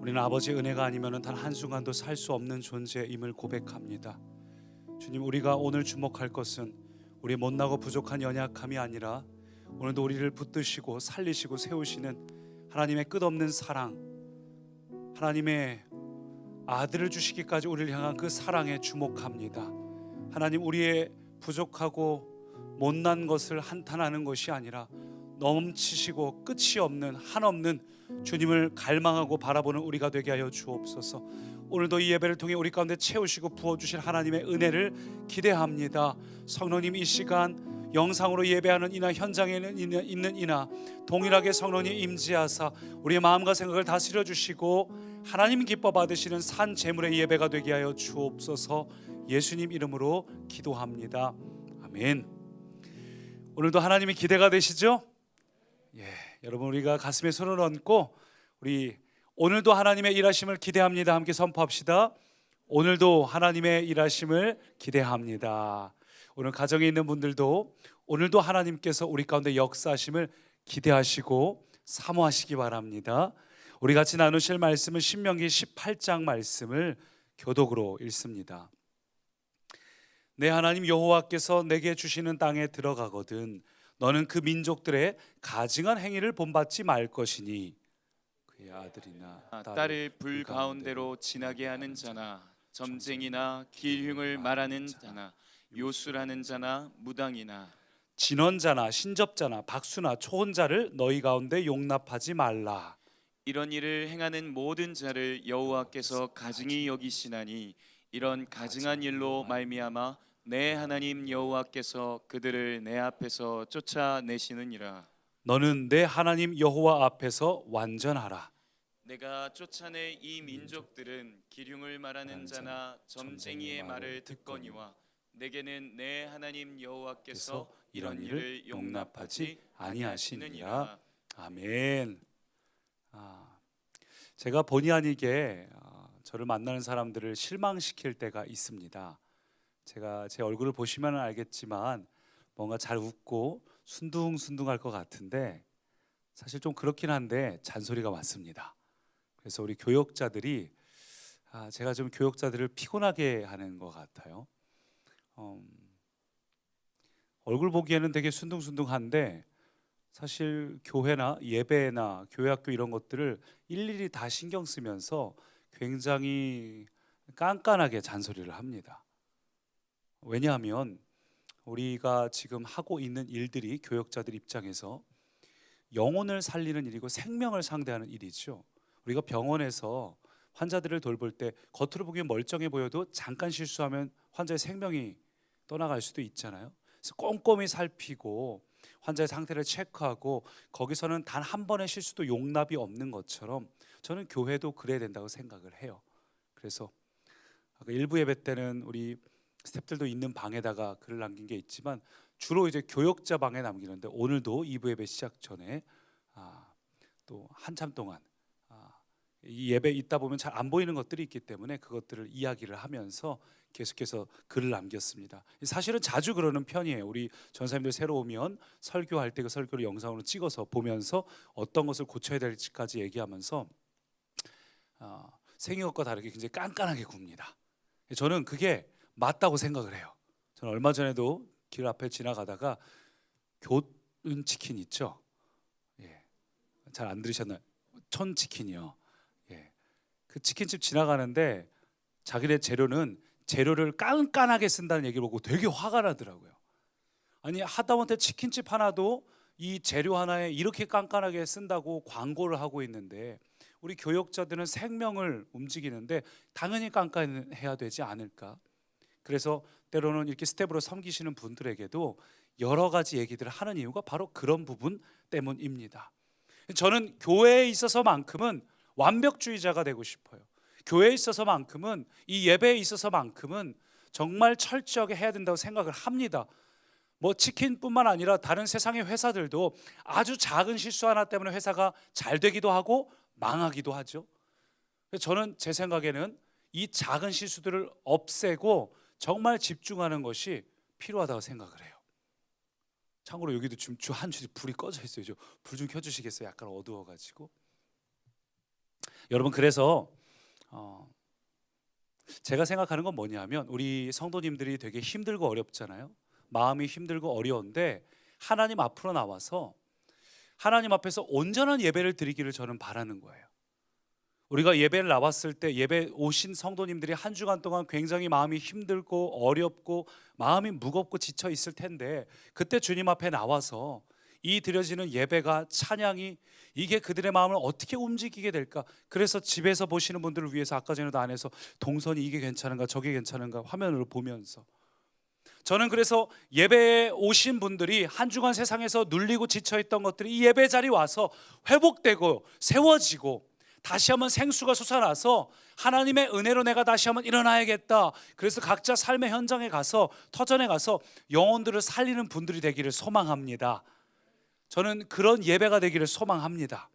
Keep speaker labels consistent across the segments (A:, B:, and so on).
A: 우리는 아버지의 은혜가 아니면 단 한순간도 살 수 없는 존재임을 고백합니다. 주님, 우리가 오늘 주목할 것은 우리의 못나고 부족한 연약함이 아니라 오늘도 우리를 붙드시고 살리시고 세우시는 하나님의 끝없는 사랑, 하나님의 아들을 주시기까지 우리를 향한 그 사랑에 주목합니다. 하나님, 우리의 부족하고 못난 것을 한탄하는 것이 아니라 넘치시고 끝이 없는 한없는 주님을 갈망하고 바라보는 우리가 되게 하여 주옵소서. 오늘도 이 예배를 통해 우리 가운데 채우시고 부어주실 하나님의 은혜를 기대합니다. 성령님, 이 시간 영상으로 예배하는 이나 현장에 있는 이나 동일하게 성령님 임재하사 우리의 마음과 생각을 다스려 주시고 하나님 기뻐 받으시는 산 제물의 예배가 되게 하여 주옵소서. 예수님 이름으로 기도합니다. 아멘. 오늘도 하나님이 기대가 되시죠? 여러분, 우리가 가슴에 손을 얹고 우리 오늘도 하나님의 일하심을 기대합니다. 함께 선포합시다. 오늘도 하나님의 일하심을 기대합니다. 오늘 가정에 있는 분들도 오늘도 하나님께서 우리 가운데 역사하심을 기대하시고 사모하시기 바랍니다. 우리 같이 나누실 말씀은 신명기 18장 말씀을 교독으로 읽습니다. 내 하나님 여호와께서 내게 주시는 땅에 들어가거든 너는 그 민족들의 가증한 행위를 본받지 말 것이니 그의 아들이나
B: 딸을 불 가운데로 지나게 하는 자나 점쟁이나 길흉을 말하는 자나 요술하는 자나 무당이나
A: 진언자나 신접자나 박수나 초혼자를 너희 가운데 용납하지 말라.
B: 이런 일을 행하는 모든 자를 여호와께서 가증히 여기시나니 이런 가증한 일로 말미암아 내 하나님 여호와께서 그들을 내 앞에서 쫓아내시느니라.
A: 너는 내 하나님 여호와 앞에서 완전하라.
B: 내가 쫓아낼 이 민족들은 기륭을 말하는 자나 점쟁이의 말을 듣거니와 내게는 내 하나님 여호와께서 이런 일을 용납하지 아니하시느니라.
A: 아멘. 제가 본의 아니게 저를 만나는 사람들을 실망시킬 때가 있습니다. 제가 제 얼굴을 보시면 알겠지만 뭔가 잘 웃고 순둥순둥할 것 같은데 사실 좀 그렇긴 한데 잔소리가 많습니다. 그래서 우리 교역자들이 제가 좀 교역자들을 피곤하게 하는 것 같아요. 얼굴 보기에는 되게 순둥순둥한데 사실 교회나 예배나 교회학교 이런 것들을 일일이 다 신경 쓰면서 굉장히 깐깐하게 잔소리를 합니다. 왜냐하면 우리가 지금 하고 있는 일들이 교역자들 입장에서 영혼을 살리는 일이고 생명을 상대하는 일이죠. 우리가 병원에서 환자들을 돌볼 때 겉으로 보기엔 멀쩡해 보여도 잠깐 실수하면 환자의 생명이 떠나갈 수도 있잖아요. 그래서 꼼꼼히 살피고 환자의 상태를 체크하고 거기서는 단 한 번의 실수도 용납이 없는 것처럼 저는 교회도 그래야 된다고 생각을 해요. 그래서 아까 일부 예배 때는 우리 스태프들도 있는 방에다가 글을 남긴 게 있지만 주로 이제 교역자 방에 남기는데 오늘도 2부 예배 시작 전에 또 한참 동안 이 예배 있다 보면 잘 안 보이는 것들이 있기 때문에 그것들을 이야기를 하면서 계속해서 글을 남겼습니다. 사실은 자주 그러는 편이에요. 우리 전사님들 새로 오면 설교할 때 그 설교를 영상으로 찍어서 보면서 어떤 것을 고쳐야 될지까지 얘기하면서 생긴 것과 다르게 굉장히 깐깐하게 굽니다. 저는 그게 맞다고 생각을 해요. 저는 얼마 전에도 길 앞에 지나가다가 교훈치킨 있죠? 잘 안 들으셨나요? 촌치킨이요. 그 치킨집 지나가는데 자기네 재료를 깐깐하게 쓴다는 얘기를 보고 되게 화가 나더라고요. 아니 하다못해 치킨집 하나도 이 재료 하나에 이렇게 깐깐하게 쓴다고 광고를 하고 있는데 우리 교역자들은 생명을 움직이는데 당연히 깐깐해야 되지 않을까. 그래서 때로는 이렇게 스텝으로 섬기시는 분들에게도 여러 가지 얘기들을 하는 이유가 바로 그런 부분 때문입니다. 저는 교회에 있어서만큼은 완벽주의자가 되고 싶어요. 교회에 있어서만큼은 이 예배에 있어서만큼은 정말 철저하게 해야 된다고 생각을 합니다. 뭐 치킨뿐만 아니라 다른 세상의 회사들도 아주 작은 실수 하나 때문에 회사가 잘 되기도 하고 망하기도 하죠. 저는 제 생각에는 이 작은 실수들을 없애고 정말 집중하는 것이 필요하다고 생각을 해요. 참고로 여기도 지금 한 줄이 불이 꺼져 있어요. 불 좀 켜주시겠어요? 약간 어두워가지고. 여러분, 그래서 제가 생각하는 건 뭐냐면 우리 성도님들이 되게 힘들고 어렵잖아요. 마음이 힘들고 어려운데 하나님 앞으로 나와서 하나님 앞에서 온전한 예배를 드리기를 저는 바라는 거예요. 우리가 예배를 나왔을 때 예배 오신 성도님들이 한 주간 동안 굉장히 마음이 힘들고 어렵고 마음이 무겁고 지쳐 있을 텐데, 그때 주님 앞에 나와서 이 드려지는 예배가, 찬양이 이게 그들의 마음을 어떻게 움직이게 될까? 그래서 집에서 보시는 분들을 위해서 아까 전에도 안에서 동선이 이게 괜찮은가 저게 괜찮은가 화면으로 보면서, 저는 그래서 예배에 오신 분들이 한 주간 세상에서 눌리고 지쳐있던 것들이 이 예배 자리 와서 회복되고 세워지고 다시 한번 생수가 솟아나서 하나님의 은혜로 내가 다시 한번 일어나야겠다, 그래서 각자 삶의 현장에 가서 터전에 가서 영혼들을 살리는 분들이 되기를 소망합니다. 저는 그런 예배가 되기를 소망합니다.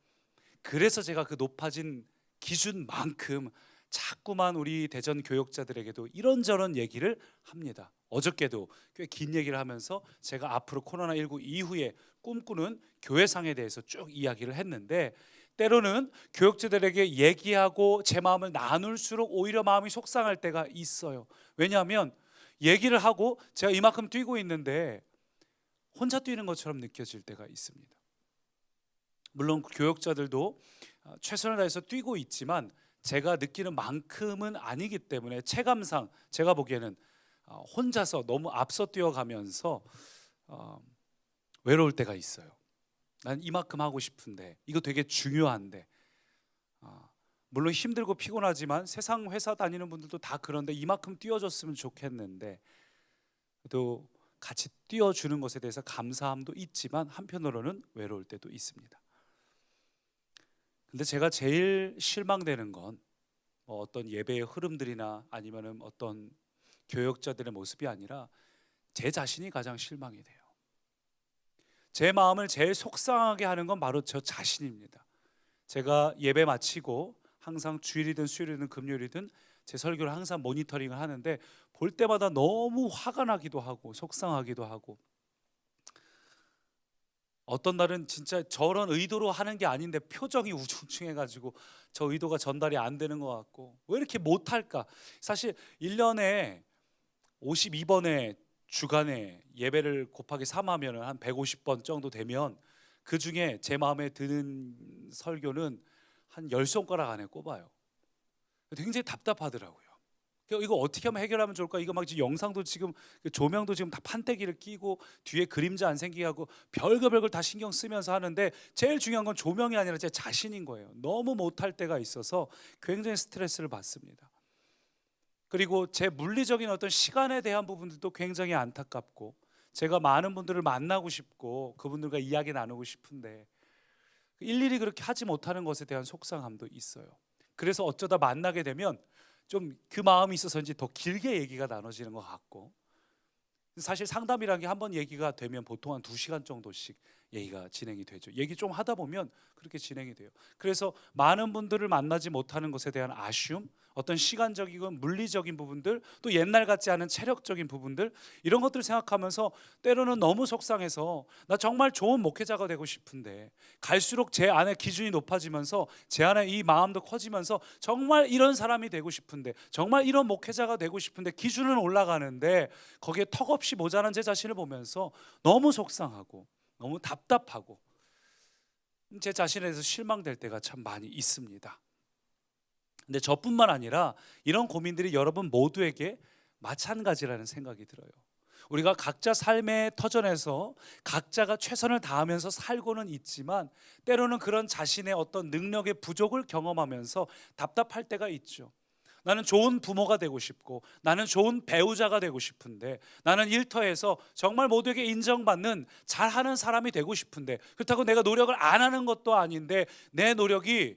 A: 그래서 제가 그 높아진 기준만큼 자꾸만 우리 대전 교역자들에게도 이런저런 얘기를 합니다. 어저께도 꽤 긴 얘기를 하면서 제가 앞으로 코로나19 이후에 꿈꾸는 교회상에 대해서 쭉 이야기를 했는데, 때로는 교역자들에게 얘기하고 제 마음을 나눌수록 오히려 마음이 속상할 때가 있어요. 왜냐하면 얘기를 하고 제가 이만큼 뛰고 있는데 혼자 뛰는 것처럼 느껴질 때가 있습니다. 물론 교역자들도 최선을 다해서 뛰고 있지만 제가 느끼는 만큼은 아니기 때문에 체감상 제가 보기에는 혼자서 너무 앞서 뛰어가면서 외로울 때가 있어요. 난 이만큼 하고 싶은데, 이거 되게 중요한데, 물론 힘들고 피곤하지만 세상 회사 다니는 분들도 다 그런데 이만큼 뛰어줬으면 좋겠는데, 또 같이 뛰어주는 것에 대해서 감사함도 있지만 한편으로는 외로울 때도 있습니다. 근데 제가 제일 실망되는 건 어떤 예배의 흐름들이나 아니면 어떤 교역자들의 모습이 아니라 제 자신이 가장 실망이 돼요. 제 마음을 제일 속상하게 하는 건 바로 저 자신입니다. 제가 예배 마치고 항상 주일이든 수요일이든 금요일이든 제 설교를 항상 모니터링을 하는데, 볼 때마다 너무 화가 나기도 하고 속상하기도 하고, 어떤 날은 진짜 저런 의도로 하는 게 아닌데 표정이 우중충해가지고 저 의도가 전달이 안 되는 것 같고, 왜 이렇게 못할까? 사실 1년에 52번의 주간에 예배를 곱하기 3하면 한 150번 정도 되면 그 중에 제 마음에 드는 설교는 한 10손가락 안에 꼽아요. 굉장히 답답하더라고요. 이거 어떻게 하면 해결하면 좋을까? 이거 막 지금 영상도 지금 조명도 지금 다 판때기를 끼고 뒤에 그림자 안 생기게 하고 별걸 다 신경 쓰면서 하는데, 제일 중요한 건 조명이 아니라 제 자신인 거예요. 너무 못할 때가 있어서 굉장히 스트레스를 받습니다. 그리고 제 물리적인 어떤 시간에 대한 부분들도 굉장히 안타깝고, 제가 많은 분들을 만나고 싶고 그분들과 이야기 나누고 싶은데 일일이 그렇게 하지 못하는 것에 대한 속상함도 있어요. 그래서 어쩌다 만나게 되면 좀 그 마음이 있어서인지 더 길게 얘기가 나눠지는 것 같고, 사실 상담이라는 게 한 번 얘기가 되면 보통 한 2시간 정도씩 얘기가 진행이 되죠. 얘기 좀 하다 보면 그렇게 진행이 돼요. 그래서 많은 분들을 만나지 못하는 것에 대한 아쉬움, 어떤 시간적이고 물리적인 부분들, 또 옛날 같지 않은 체력적인 부분들, 이런 것들을 생각하면서 때로는 너무 속상해서 나 정말 좋은 목회자가 되고 싶은데, 갈수록 제 안에 기준이 높아지면서 제 안에 이 마음도 커지면서 정말 이런 사람이 되고 싶은데, 정말 이런 목회자가 되고 싶은데 기준은 올라가는데 거기에 턱없이 모자란 제 자신을 보면서 너무 속상하고 너무 답답하고 제 자신에 대해서 실망될 때가 참 많이 있습니다. 근데 저뿐만 아니라 이런 고민들이 여러분 모두에게 마찬가지라는 생각이 들어요. 우리가 각자 삶의 터전에서 각자가 최선을 다하면서 살고는 있지만 때로는 그런 자신의 어떤 능력의 부족을 경험하면서 답답할 때가 있죠. 나는 좋은 부모가 되고 싶고, 나는 좋은 배우자가 되고 싶은데, 나는 일터에서 정말 모두에게 인정받는 잘하는 사람이 되고 싶은데, 그렇다고 내가 노력을 안 하는 것도 아닌데 내 노력이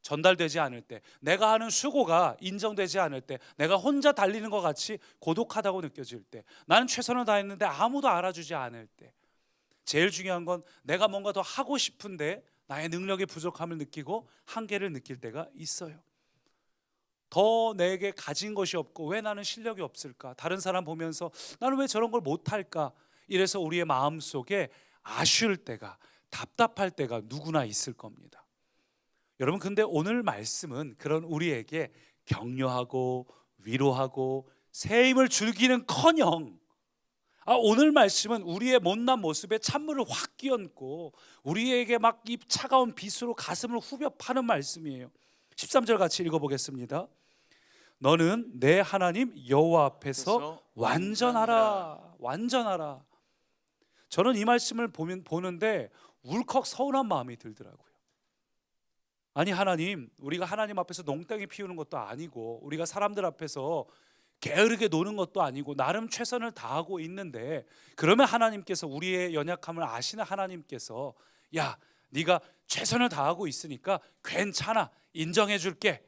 A: 전달되지 않을 때, 내가 하는 수고가 인정되지 않을 때, 내가 혼자 달리는 것 같이 고독하다고 느껴질 때, 나는 최선을 다했는데 아무도 알아주지 않을 때, 제일 중요한 건 내가 뭔가 더 하고 싶은데 나의 능력의 부족함을 느끼고 한계를 느낄 때가 있어요. 더 내게 가진 것이 없고 왜 나는 실력이 없을까? 다른 사람 보면서 나는 왜 저런 걸 못할까? 이래서 우리의 마음속에 아쉬울 때가, 답답할 때가 누구나 있을 겁니다. 여러분, 근데 오늘 말씀은 그런 우리에게 격려하고 위로하고 새 힘을 주기는커녕 오늘 말씀은 우리의 못난 모습에 찬물을 확 끼얹고 우리에게 막 이 차가운 빛으로 가슴을 후벼 파는 말씀이에요. 13절 같이 읽어보겠습니다. 너는 내 하나님 여호와 앞에서 완전하라. 완전하라. 저는 이 말씀을 보는데 울컥 서운한 마음이 들더라고요. 아니, 하나님, 우리가 하나님 앞에서 농땡이 피우는 것도 아니고 우리가 사람들 앞에서 게으르게 노는 것도 아니고 나름 최선을 다하고 있는데, 그러면 하나님께서, 우리의 연약함을 아시는 하나님께서, 야, 네가 최선을 다하고 있으니까 괜찮아, 인정해 줄게,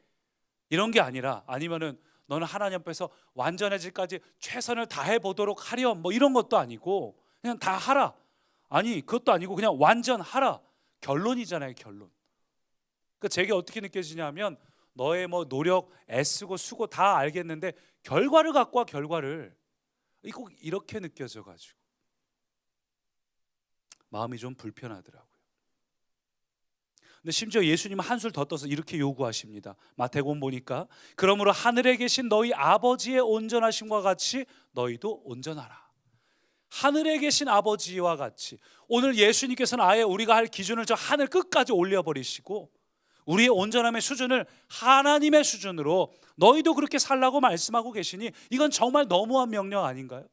A: 이런 게 아니라, 아니면은 너는 하나님 앞에서 완전해질까지 최선을 다해 보도록 하렴, 뭐 이런 것도 아니고 그냥 다 하라. 아니, 그것도 아니고 그냥 완전하라. 결론이잖아요, 결론. 그러니까 제게 어떻게 느껴지냐면, 너의 뭐 노력, 애쓰고 수고 다 알겠는데 결과를 갖고 와, 결과를. 꼭 이렇게 느껴져가지고 마음이 좀 불편하더라고요. 근데 심지어 예수님은 한술 더 떠서 이렇게 요구하십니다. 마태복음 보니까 그러므로 하늘에 계신 너희 아버지의 온전하심과 같이 너희도 온전하라. 하늘에 계신 아버지와 같이. 오늘 예수님께서는 아예 우리가 할 기준을 저 하늘 끝까지 올려버리시고 우리의 온전함의 수준을 하나님의 수준으로 너희도 그렇게 살라고 말씀하고 계시니, 이건 정말 너무한 명령 아닌가요?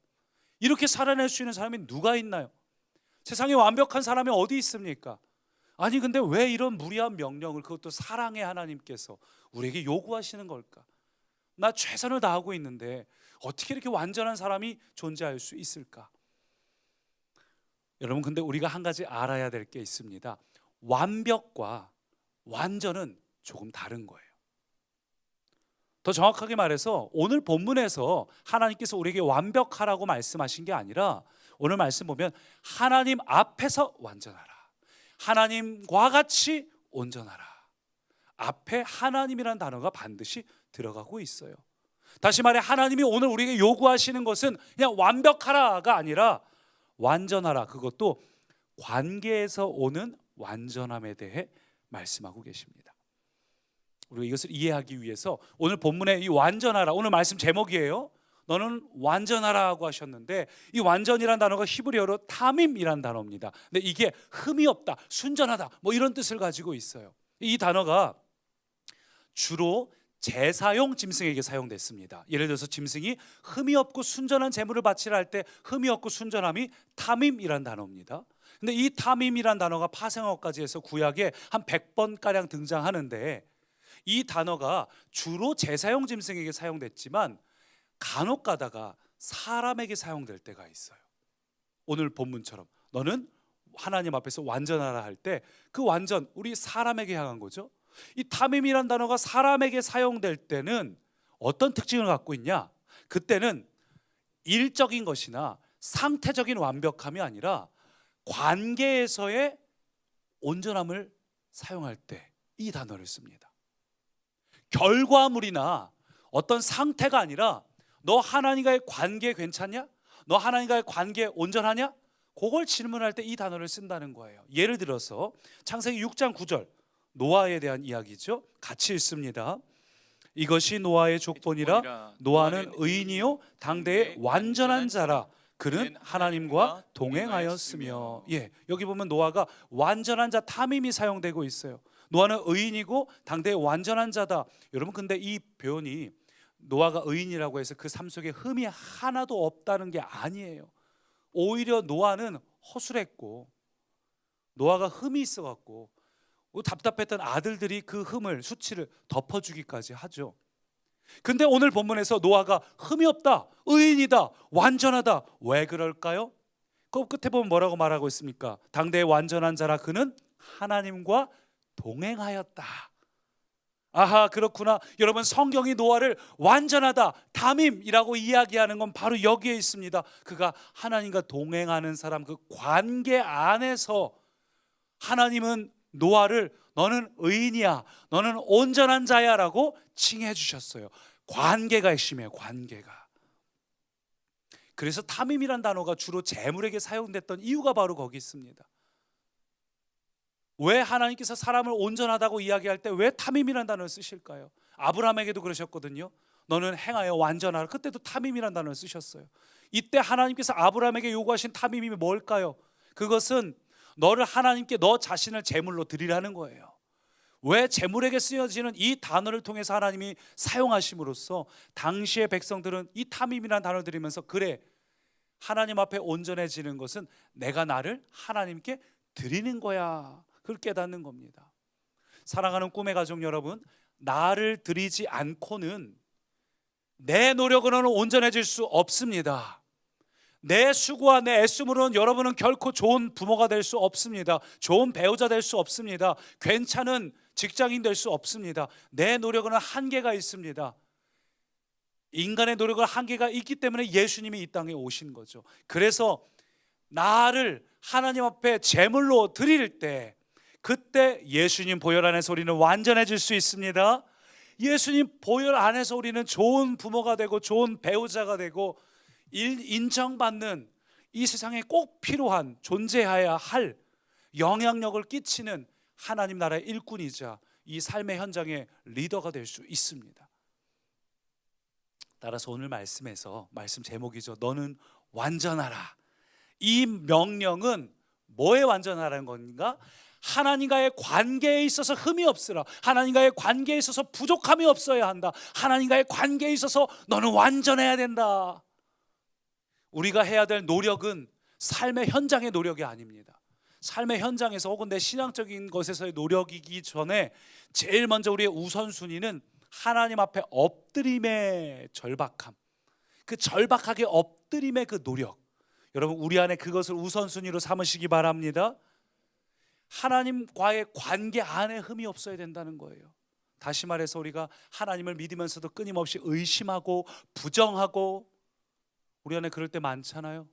A: 이렇게 살아낼 수 있는 사람이 누가 있나요? 세상에 완벽한 사람이 어디 있습니까? 아니, 근데 왜 이런 무리한 명령을, 그것도 사랑의 하나님께서 우리에게 요구하시는 걸까? 나 최선을 다하고 있는데 어떻게 이렇게 완전한 사람이 존재할 수 있을까? 여러분, 근데 우리가 한 가지 알아야 될 게 있습니다. 완벽과 완전은 조금 다른 거예요. 더 정확하게 말해서 오늘 본문에서 하나님께서 우리에게 완벽하라고 말씀하신 게 아니라, 오늘 말씀 보면 하나님 앞에서 완전하라, 하나님과 같이 온전하라. 앞에 하나님이라는 단어가 반드시 들어가고 있어요. 다시 말해, 하나님이 오늘 우리에게 요구하시는 것은 그냥 완벽하라가 아니라 완전하라. 그것도 관계에서 오는 완전함에 대해 말씀하고 계십니다. 우리가 이것을 이해하기 위해서 오늘 본문의 이 완전하라, 오늘 말씀 제목이에요. 너는 완전하라고 하셨는데, 이 완전이라는 단어가 히브리어로 타밈이라는 단어입니다. 근데 이게 흠이 없다, 순전하다, 뭐 이런 뜻을 가지고 있어요. 이 단어가 주로 제사용 짐승에게 사용됐습니다. 예를 들어서 짐승이 흠이 없고 순전한 제물을 바치라 할 때 흠이 없고 순전함이 타밈이라는 단어입니다. 근데 이 타밈이란 단어가 파생어까지 해서 구약에 한 100번가량 등장하는데, 이 단어가 주로 제사용 짐승에게 사용됐지만 간혹 가다가 사람에게 사용될 때가 있어요. 오늘 본문처럼 너는 하나님 앞에서 완전하라 할 때 그 완전, 우리 사람에게 향한 거죠. 이 타밈이란 단어가 사람에게 사용될 때는 어떤 특징을 갖고 있냐? 그때는 일적인 것이나 상태적인 완벽함이 아니라 관계에서의 온전함을 사용할 때 이 단어를 씁니다. 결과물이나 어떤 상태가 아니라, 너 하나님과의 관계 괜찮냐? 너 하나님과의 관계 온전하냐? 그걸 질문할 때 이 단어를 쓴다는 거예요. 예를 들어서 창세기 6장 9절, 노아에 대한 이야기죠. 같이 읽습니다. 이것이 노아의 족본이라. 노아는 의인이요 당대의 완전한 자라. 그는 하나님과 동행하였으며. 여기 보면 노아가 완전한 자, 타밈이 사용되고 있어요. 노아는 의인이고 당대의 완전한 자다. 여러분, 근데 이 표현이 노아가 의인이라고 해서 그 삶 속에 흠이 하나도 없다는 게 아니에요. 오히려 노아는 허술했고, 노아가 흠이 있어갖고 답답했던 아들들이 그 흠을, 수치를 덮어주기까지 하죠. 근데 오늘 본문에서 노아가 흠이 없다, 의인이다, 완전하다. 왜 그럴까요? 그 끝에 보면 뭐라고 말하고 있습니까? 당대의 완전한 자라. 그는 하나님과 동행하였다. 아하, 그렇구나. 여러분, 성경이 노아를 완전하다, 담임이라고 이야기하는 건 바로 여기에 있습니다. 그가 하나님과 동행하는 사람, 그 관계 안에서 하나님은 노아를 너는 의인이야, 너는 온전한 자야 라고 칭해 주셨어요. 관계가 핵심이에요, 관계가. 그래서 탐임이란 단어가 주로 재물에게 사용됐던 이유가 바로 거기 있습니다. 왜 하나님께서 사람을 온전하다고 이야기할 때 왜 탐임이라는 단어를 쓰실까요? 아브라함에게도 그러셨거든요. 너는 행하여 완전하라. 그때도 탐임이라는 단어를 쓰셨어요. 이때 하나님께서 아브라함에게 요구하신 탐임이 뭘까요? 그것은 너를 하나님께 너 자신을 제물로 드리라는 거예요. 왜 제물에게 쓰여지는 이 단어를 통해서 하나님이 사용하심으로써 당시의 백성들은 이 탐임이라는 단어를 들으면서 그래, 하나님 앞에 온전해지는 것은 내가 나를 하나님께 드리는 거야, 그걸 깨닫는 겁니다. 사랑하는 꿈의 가족 여러분, 나를 드리지 않고는 내 노력으로는 온전해질 수 없습니다. 내 수고와 내 애씀으로는 여러분은 결코 좋은 부모가 될 수 없습니다. 좋은 배우자 될 수 없습니다. 괜찮은 직장인 될 수 없습니다. 내 노력은 한계가 있습니다. 인간의 노력은 한계가 있기 때문에 예수님이 이 땅에 오신 거죠. 그래서 나를 하나님 앞에 제물로 드릴 때, 그때 예수님 보혈 안에서 우리는 완전해질 수 있습니다. 예수님 보혈 안에서 우리는 좋은 부모가 되고 좋은 배우자가 되고 인정받는, 이 세상에 꼭 필요한, 존재해야 할 영향력을 끼치는 하나님 나라의 일꾼이자 이 삶의 현장의 리더가 될 수 있습니다. 따라서 오늘 말씀에서, 말씀 제목이죠, 너는 완전하라. 이 명령은 뭐에 완전하라는 건가? 하나님과의 관계에 있어서 흠이 없으라. 하나님과의 관계에 있어서 부족함이 없어야 한다. 하나님과의 관계에 있어서 너는 완전해야 된다. 우리가 해야 될 노력은 삶의 현장의 노력이 아닙니다. 삶의 현장에서 혹은 내 신앙적인 것에서의 노력이기 전에 제일 먼저 우리의 우선순위는 하나님 앞에 엎드림의 절박함, 그 절박하게 엎드림의 그 노력, 여러분 우리 안에 그것을 우선순위로 삼으시기 바랍니다. 하나님과의 관계 안에 흠이 없어야 된다는 거예요. 다시 말해서 우리가 하나님을 믿으면서도 끊임없이 의심하고 부정하고, 우리 안에 그럴 때 많잖아요.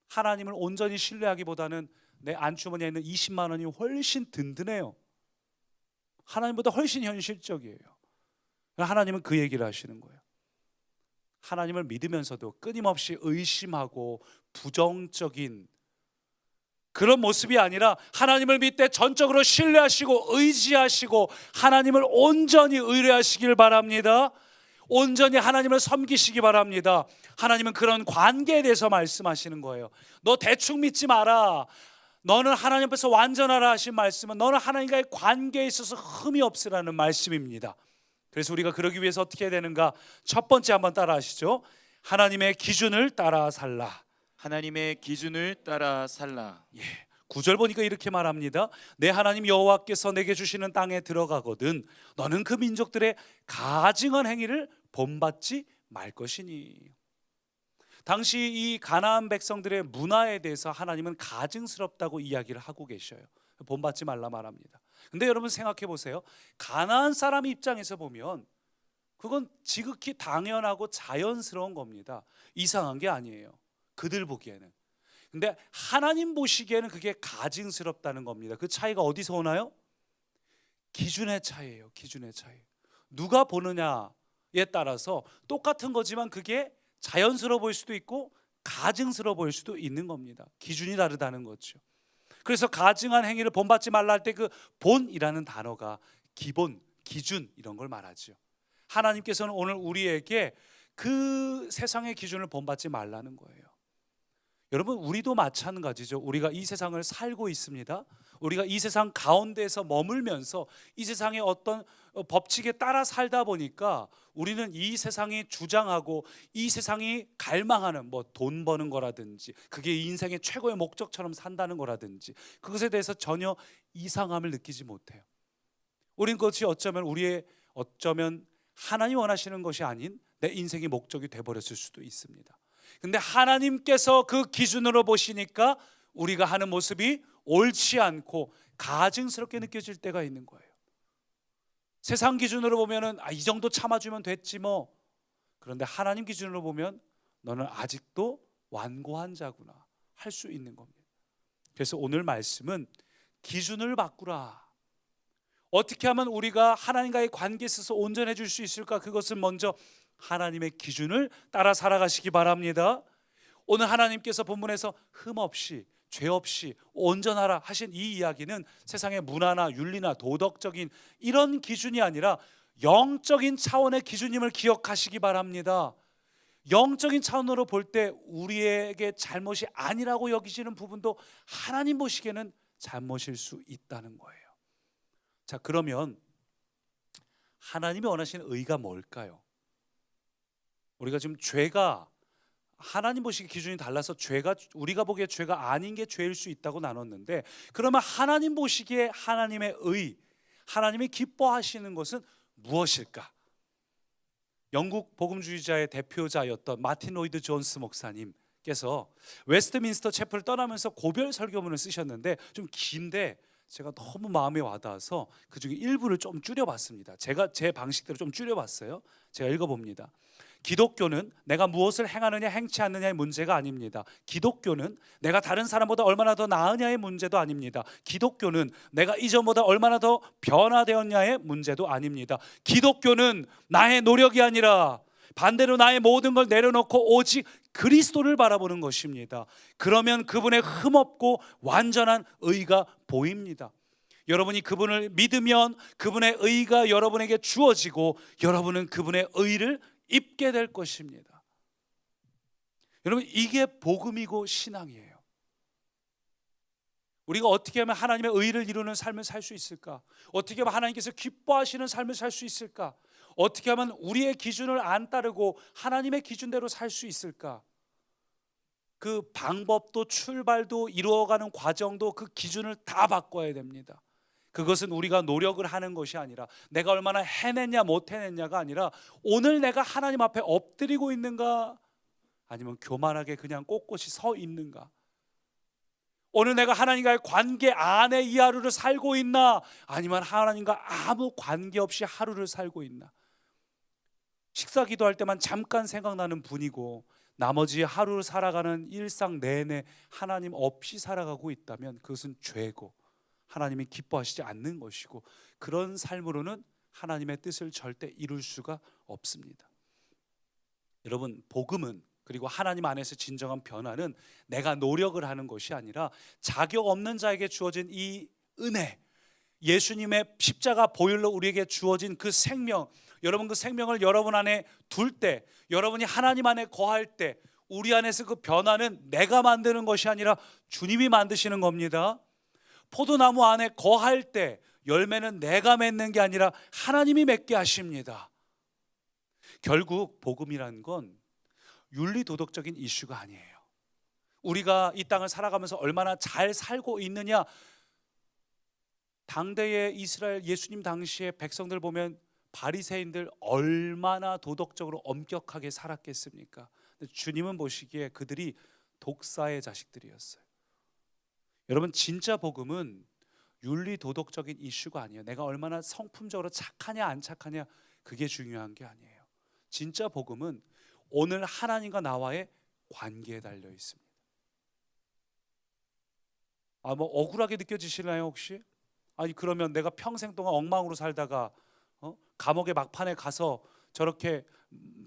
A: 하나님을 온전히 신뢰하기보다는 내 안주머니에 있는 20만 원이 훨씬 든든해요. 하나님보다 훨씬 현실적이에요. 하나님은 그 얘기를 하시는 거예요. 하나님을 믿으면서도 끊임없이 의심하고 부정적인 그런 모습이 아니라, 하나님을 믿되 전적으로 신뢰하시고 의지하시고 하나님을 온전히 의뢰하시길 바랍니다. 온전히 하나님을 섬기시기 바랍니다. 하나님은 그런 관계에 대해서 말씀하시는 거예요. 너 대충 믿지 마라. 너는 하나님 앞에서 완전하라 하신 말씀은 너는 하나님과의 관계에 있어서 흠이 없으라는 말씀입니다. 그래서 우리가 그러기 위해서 어떻게 해야 되는가? 첫 번째 한번 따라 하시죠. 하나님의 기준을 따라 살라.
B: 하나님의 기준을 따라 살라.
A: 9절 보니까 이렇게 말합니다. 내 하나님 여호와께서 내게 주시는 땅에 들어가거든 너는 그 민족들의 가증한 행위를 본받지 말 것이니. 당시 이 가나안 백성들의 문화에 대해서 하나님은 가증스럽다고 이야기를 하고 계셔요. 본받지 말라 말합니다. 근데 여러분 생각해 보세요. 가나안 사람 입장에서 보면 그건 지극히 당연하고 자연스러운 겁니다. 이상한 게 아니에요, 그들 보기에는. 근데 하나님 보시기에는 그게 가증스럽다는 겁니다. 그 차이가 어디서 오나요? 기준의 차이예요. 기준의 차이. 누가 보느냐에 따라서 똑같은 거지만 그게 자연스러워 보일 수도 있고 가증스러워 보일 수도 있는 겁니다. 기준이 다르다는 거죠. 그래서 가증한 행위를 본받지 말라 할 때 그 본이라는 단어가 기본, 기준 이런 걸 말하죠. 하나님께서는 오늘 우리에게 그 세상의 기준을 본받지 말라는 거예요. 여러분 우리도 마찬가지죠. 우리가 이 세상을 살고 있습니다. 우리가 이 세상 가운데에서 머물면서 이 세상의 어떤 법칙에 따라 살다 보니까 우리는 이 세상이 주장하고 이 세상이 갈망하는 뭐 돈 버는 거라든지 그게 인생의 최고의 목적처럼 산다는 거라든지 그것에 대해서 전혀 이상함을 느끼지 못해요. 우린 그것이 어쩌면 하나님 원하시는 것이 아닌 내 인생의 목적이 돼버렸을 수도 있습니다. 근데 하나님께서 그 기준으로 보시니까 우리가 하는 모습이 옳지 않고 가증스럽게 느껴질 때가 있는 거예요. 세상 기준으로 보면은 이 정도 참아주면 됐지 뭐. 그런데 하나님 기준으로 보면 너는 아직도 완고한 자구나 할 수 있는 겁니다. 그래서 오늘 말씀은 기준을 바꾸라. 어떻게 하면 우리가 하나님과의 관계에 있어서 온전해질 수 있을까? 그것은 먼저 하나님의 기준을 따라 살아가시기 바랍니다. 오늘 하나님께서 본문에서 흠없이 죄 없이 온전하라 하신 이 이야기는 세상의 문화나 윤리나 도덕적인 이런 기준이 아니라 영적인 차원의 기준임을 기억하시기 바랍니다. 영적인 차원으로 볼 때 우리에게 잘못이 아니라고 여기시는 부분도 하나님 보시기에는 잘못일 수 있다는 거예요. 자, 그러면 하나님이 원하시는 의가 뭘까요? 우리가 지금 죄가 하나님 보시기 기준이 달라서 죄가 우리가 보기에 죄가 아닌 게 죄일 수 있다고 나눴는데, 그러면 하나님 보시기에 하나님의 의, 하나님이 기뻐하시는 것은 무엇일까? 영국 복음주의자의 대표자였던 마틴 로이드 존스 목사님께서 웨스트민스터 채플을 떠나면서 고별 설교문을 쓰셨는데 좀 긴데 제가 너무 마음에 와닿아서 그 중에 일부를 좀 줄여봤습니다. 제가 제 방식대로 좀 줄여봤어요. 제가 읽어봅니다. 기독교는 내가 무엇을 행하느냐 행치 않느냐의 문제가 아닙니다. 기독교는 내가 다른 사람보다 얼마나 더 나으냐의 문제도 아닙니다. 기독교는 내가 이전보다 얼마나 더 변화되었냐의 문제도 아닙니다. 기독교는 나의 노력이 아니라 반대로 나의 모든 걸 내려놓고 오직 그리스도를 바라보는 것입니다. 그러면 그분의 흠없고 완전한 의가 보입니다. 여러분이 그분을 믿으면 그분의 의가 여러분에게 주어지고 여러분은 그분의 의를 입게 될 것입니다. 여러분, 이게 복음이고 신앙이에요. 우리가 어떻게 하면 하나님의 의를 이루는 삶을 살 수 있을까? 어떻게 하면 하나님께서 기뻐하시는 삶을 살 수 있을까? 어떻게 하면 우리의 기준을 안 따르고 하나님의 기준대로 살 수 있을까? 그 방법도 출발도 이루어가는 과정도 그 기준을 다 바꿔야 됩니다. 그것은 우리가 노력을 하는 것이 아니라 내가 얼마나 해냈냐 못 해냈냐가 아니라 오늘 내가 하나님 앞에 엎드리고 있는가, 아니면 교만하게 그냥 꼿꼿이 서 있는가, 오늘 내가 하나님과의 관계 안에 이 하루를 살고 있나, 아니면 하나님과 아무 관계없이 하루를 살고 있나. 식사 기도할 때만 잠깐 생각나는 분이고 나머지 하루를 살아가는 일상 내내 하나님 없이 살아가고 있다면 그것은 죄고 하나님이 기뻐하시지 않는 것이고, 그런 삶으로는 하나님의 뜻을 절대 이룰 수가 없습니다. 여러분, 복음은, 그리고 하나님 안에서 진정한 변화는 내가 노력을 하는 것이 아니라 자격 없는 자에게 주어진 이 은혜, 예수님의 십자가 보혈로 우리에게 주어진 그 생명, 여러분 그 생명을 여러분 안에 둘 때, 여러분이 하나님 안에 거할 때 우리 안에서 그 변화는 내가 만드는 것이 아니라 주님이 만드시는 겁니다. 포도나무 안에 거할 때 열매는 내가 맺는 게 아니라 하나님이 맺게 하십니다. 결국 복음이란 건 윤리도덕적인 이슈가 아니에요. 우리가 이 땅을 살아가면서 얼마나 잘 살고 있느냐, 당대의 이스라엘 예수님 당시의 백성들 보면 바리새인들 얼마나 도덕적으로 엄격하게 살았겠습니까? 주님은 보시기에 그들이 독사의 자식들이었어요. 여러분, 진짜 복음은 윤리도덕적인 이슈가 아니에요. 내가 얼마나 성품적으로 착하냐 안 착하냐 그게 중요한 게 아니에요. 진짜 복음은 오늘 하나님과 나와의 관계에 달려 있습니다. 뭐 억울하게 느껴지시나요 혹시? 아니 그러면 내가 평생 동안 엉망으로 살다가 감옥의 막판에 가서 저렇게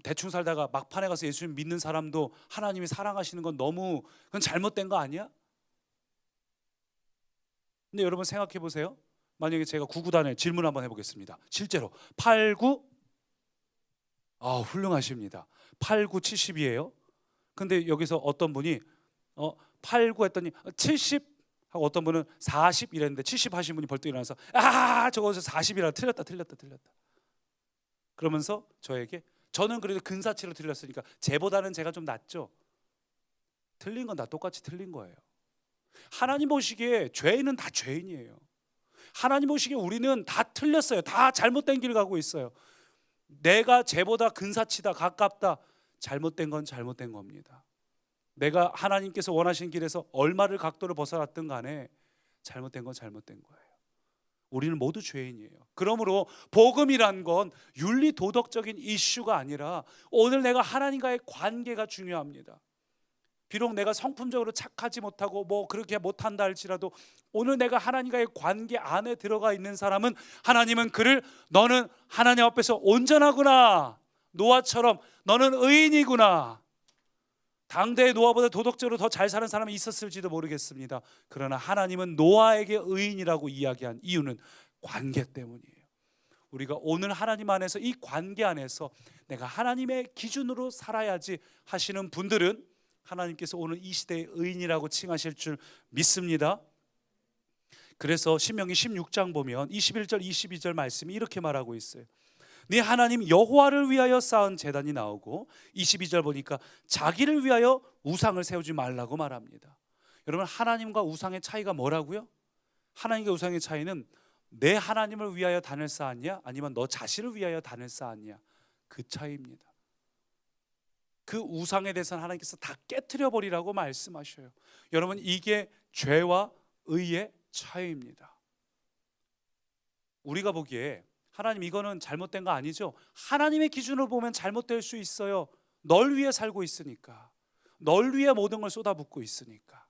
A: 대충 살다가 막판에 가서 예수님 믿는 사람도 하나님이 사랑하시는 건 너무 그건 잘못된 거 아니야? 근데 여러분 생각해 보세요. 만약에 제가 구구단에 질문 한번 해보겠습니다. 실제로 8, 9 훌륭하십니다. 8, 9, 70이에요. 근데 여기서 어떤 분이 8, 9 했더니 70 하고 어떤 분은 40 이랬는데 70 하신 분이 벌떡 일어나서 저거서 40이라 틀렸다. 그러면서 저에게, 저는 그래도 근사치로 틀렸으니까 쟤보다는 제가 좀 낫죠. 틀린 건 다 똑같이 틀린 거예요. 하나님 보시기에 죄인은 다 죄인이에요. 하나님 보시기에 우리는 다 틀렸어요. 다 잘못된 길 가고 있어요. 내가 쟤보다 근사치다, 가깝다, 잘못된 건 잘못된 겁니다. 내가 하나님께서 원하신 길에서 얼마를 각도를 벗어났든 간에 잘못된 건 잘못된 거예요. 우리는 모두 죄인이에요. 그러므로 복음이란 건 윤리 도덕적인 이슈가 아니라 오늘 내가 하나님과의 관계가 중요합니다. 비록 내가 성품적으로 착하지 못하고 뭐 그렇게 못한다 할지라도 오늘 내가 하나님과의 관계 안에 들어가 있는 사람은 하나님은 그를, 너는 하나님 앞에서 온전하구나, 노아처럼 너는 의인이구나, 당대의 노아보다 도덕적으로 더 잘 사는 사람이 있었을지도 모르겠습니다. 그러나 하나님은 노아에게 의인이라고 이야기한 이유는 관계 때문이에요. 우리가 오늘 하나님 안에서 이 관계 안에서 내가 하나님의 기준으로 살아야지 하시는 분들은 하나님께서 오늘 이 시대의 의인이라고 칭하실 줄 믿습니다. 그래서 신명기 16장 보면 21절 22절 말씀이 이렇게 말하고 있어요. 네 하나님 여호와를 위하여 쌓은 제단이 나오고 22절 보니까 자기를 위하여 우상을 세우지 말라고 말합니다. 여러분, 하나님과 우상의 차이가 뭐라고요? 하나님과 우상의 차이는 내 하나님을 위하여 단을 쌓았냐 아니면 너 자신을 위하여 단을 쌓았냐, 그 차이입니다. 그 우상에 대해서는 하나님께서 다 깨트려 버리라고 말씀하셔요. 여러분, 이게 죄와 의의 차이입니다. 우리가 보기에 하나님 이거는 잘못된 거 아니죠? 하나님의 기준으로 보면 잘못될 수 있어요. 널 위해 살고 있으니까, 널 위해 모든 걸 쏟아붓고 있으니까.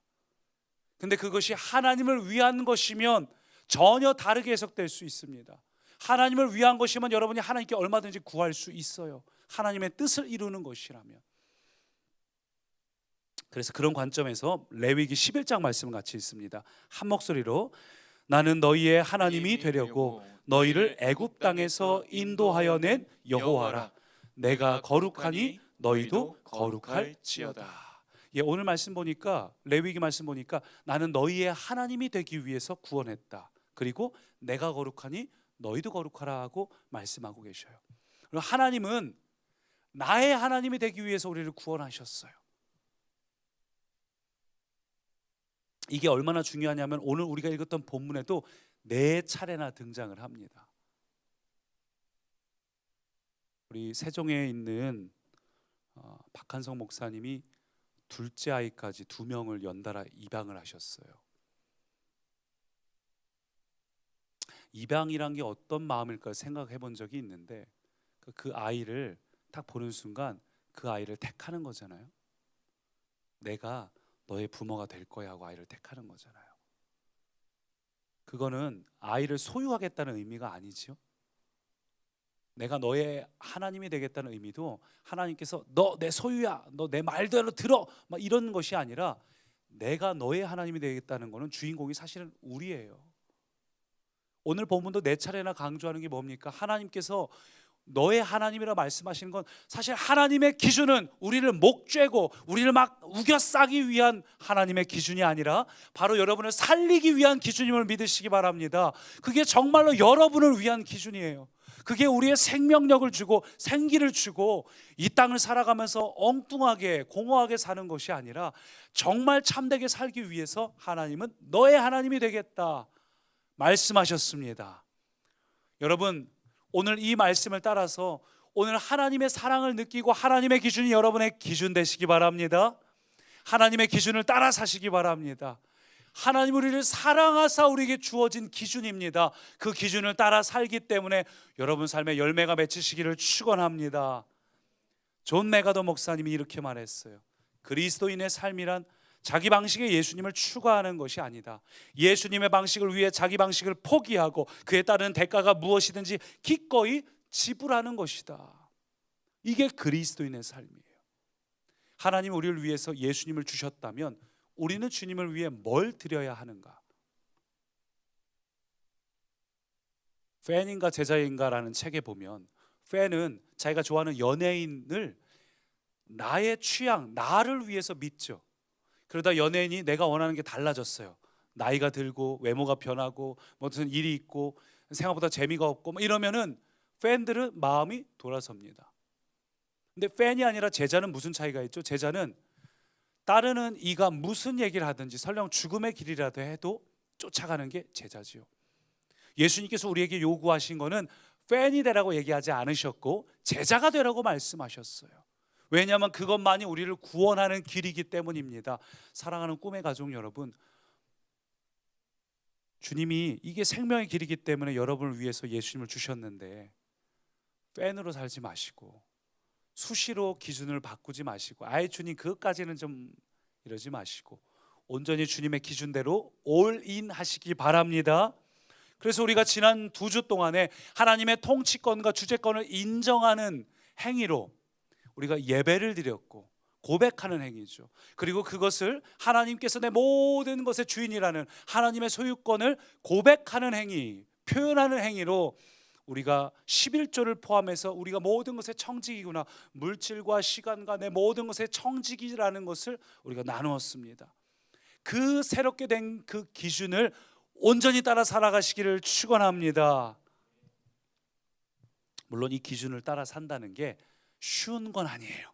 A: 근데 그것이 하나님을 위한 것이면 전혀 다르게 해석될 수 있습니다. 하나님을 위한 것이면 여러분이 하나님께 얼마든지 구할 수 있어요. 하나님의 뜻을 이루는 것이라면. 그래서 그런 관점에서 레위기 11장 말씀 같이 있습니다. 한 목소리로 나는 너희의 하나님이 되려고 너희를 애굽 땅에서 인도하여 낸 여호와라. 내가 거룩하니 너희도 거룩할지어다. 예, 오늘 말씀 보니까 레위기 말씀 보니까 나는 너희의 하나님이 되기 위해서 구원했다. 그리고 내가 거룩하니 너희도 거룩하라 하고 말씀하고 계셔요. 그리고 하나님은 나의 하나님이 되기 위해서 우리를 구원하셨어요. 이게 얼마나 중요하냐면 오늘 우리가 읽었던 본문에도 4차례나 등장을 합니다. 우리 세종에 있는 박한성 목사님이 둘째 아이까지 2명을 연달아 입양을 하셨어요. 입양이란 게 어떤 마음일까 생각해 본 적이 있는데 그 아이를 딱 보는 순간 그 아이를 택하는 거잖아요. 내가 너의 부모가 될 거야 하고 아이를 택하는 거잖아요. 그거는 아이를 소유하겠다는 의미가 아니죠. 내가 너의 하나님이 되겠다는 의미도 하나님께서 너 내 소유야, 너 내 말대로 들어, 막 이런 것이 아니라 내가 너의 하나님이 되겠다는 거는 주인공이 사실은 우리예요. 오늘 본문도 4차례나 강조하는 게 뭡니까? 하나님께서 너의 하나님이라 말씀하시는 건 사실 하나님의 기준은 우리를 목죄고 우리를 막 우겨싸기 위한 하나님의 기준이 아니라 바로 여러분을 살리기 위한 기준임을 믿으시기 바랍니다. 그게 정말로 여러분을 위한 기준이에요. 그게 우리의 생명력을 주고 생기를 주고 이 땅을 살아가면서 엉뚱하게 공허하게 사는 것이 아니라 정말 참되게 살기 위해서 하나님은 너의 하나님이 되겠다 말씀하셨습니다. 여러분, 오늘 이 말씀을 따라서 오늘 하나님의 사랑을 느끼고 하나님의 기준이 여러분의 기준 되시기 바랍니다. 하나님의 기준을 따라 사시기 바랍니다. 하나님 우리를 사랑하사 우리에게 주어진 기준입니다. 그 기준을 따라 살기 때문에 여러분 삶에 열매가 맺히시기를 축원합니다. 존 메가더 목사님이 이렇게 말했어요. 그리스도인의 삶이란 자기 방식의 예수님을 추구하는 것이 아니다. 예수님의 방식을 위해 자기 방식을 포기하고 그에 따른 대가가 무엇이든지 기꺼이 지불하는 것이다. 이게 그리스도인의 삶이에요. 하나님 우리를 위해서 예수님을 주셨다면 우리는 주님을 위해 뭘 드려야 하는가? 팬인가 제자인가라는 책에 보면 팬은 자기가 좋아하는 연예인을 나의 취향, 나를 위해서 믿죠. 그러다 연예인이 내가 원하는 게 달라졌어요. 나이가 들고 외모가 변하고 무슨 일이 있고 생각보다 재미가 없고 이러면은 팬들은 마음이 돌아섭니다. 근데 팬이 아니라 제자는 무슨 차이가 있죠? 제자는 따르는 이가 무슨 얘기를 하든지 설령 죽음의 길이라도 해도 쫓아가는 게 제자지요. 예수님께서 우리에게 요구하신 거는 팬이 되라고 얘기하지 않으셨고 제자가 되라고 말씀하셨어요. 왜냐하면 그것만이 우리를 구원하는 길이기 때문입니다. 사랑하는 꿈의 가족 여러분, 주님이 이게 생명의 길이기 때문에 여러분을 위해서 예수님을 주셨는데 팬으로 살지 마시고 수시로 기준을 바꾸지 마시고 아예 주님 그것까지는 좀 이러지 마시고 온전히 주님의 기준대로 올인 하시기 바랍니다. 그래서 우리가 지난 2주 동안에 하나님의 통치권과 주재권을 인정하는 행위로 우리가 예배를 드렸고 고백하는 행위죠. 그리고 그것을 하나님께서 내 모든 것의 주인이라는 하나님의 소유권을 고백하는 행위, 표현하는 행위로 우리가 11조를 포함해서 우리가 모든 것의 청지기구나, 물질과 시간과 내 모든 것의 청지기라는 것을 우리가 나누었습니다. 그 새롭게 된 그 기준을 온전히 따라 살아가시기를 축원합니다. 물론 이 기준을 따라 산다는 게 쉬운 건 아니에요.